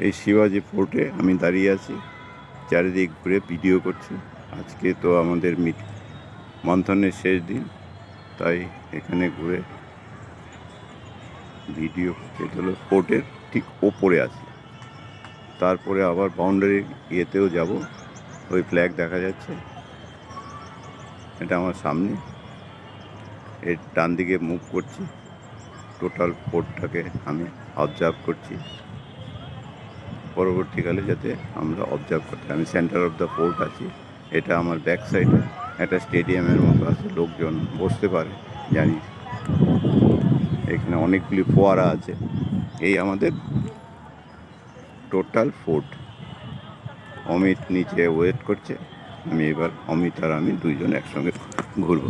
এই শিবাজি ফোর্টে আমি দাঁড়িয়ে আছি, চারিদিক ঘুরে ভিডিও করছি। আজকে তো আমাদের মন্থনের শেষ দিন, তাই এখানে ঘুরে ভিডিও করছি। এটা হলো ফোর্টের ঠিক ওপরে আছি। তারপরে আবার বাউন্ডারি ইয়েতেও যাব, ওই ফ্ল্যাগ দেখা যাচ্ছে, এটা আমার সামনে। এর ডান দিকে মুভ করছি, টোটাল ফোর্টটাকে আমি অবজার্ভ করছি, পরবর্তীকালে যাতে আমরা অবজার্ভ করতে। আমি সেন্টার অফ দ্য ফোর্ট আছি। এটা আমার ব্যাক সাইডে একটা স্টেডিয়ামের মতো আছে, লোকজন বসতে পারে জানি। এখানে অনেকগুলি ফোয়ারা আছে। এই আমাদের টোটাল ফোর্ট। অমিত নিচে ওয়েট করছে। আমি এবার অমিত আর আমি দুইজন একসঙ্গে ঘুরবো।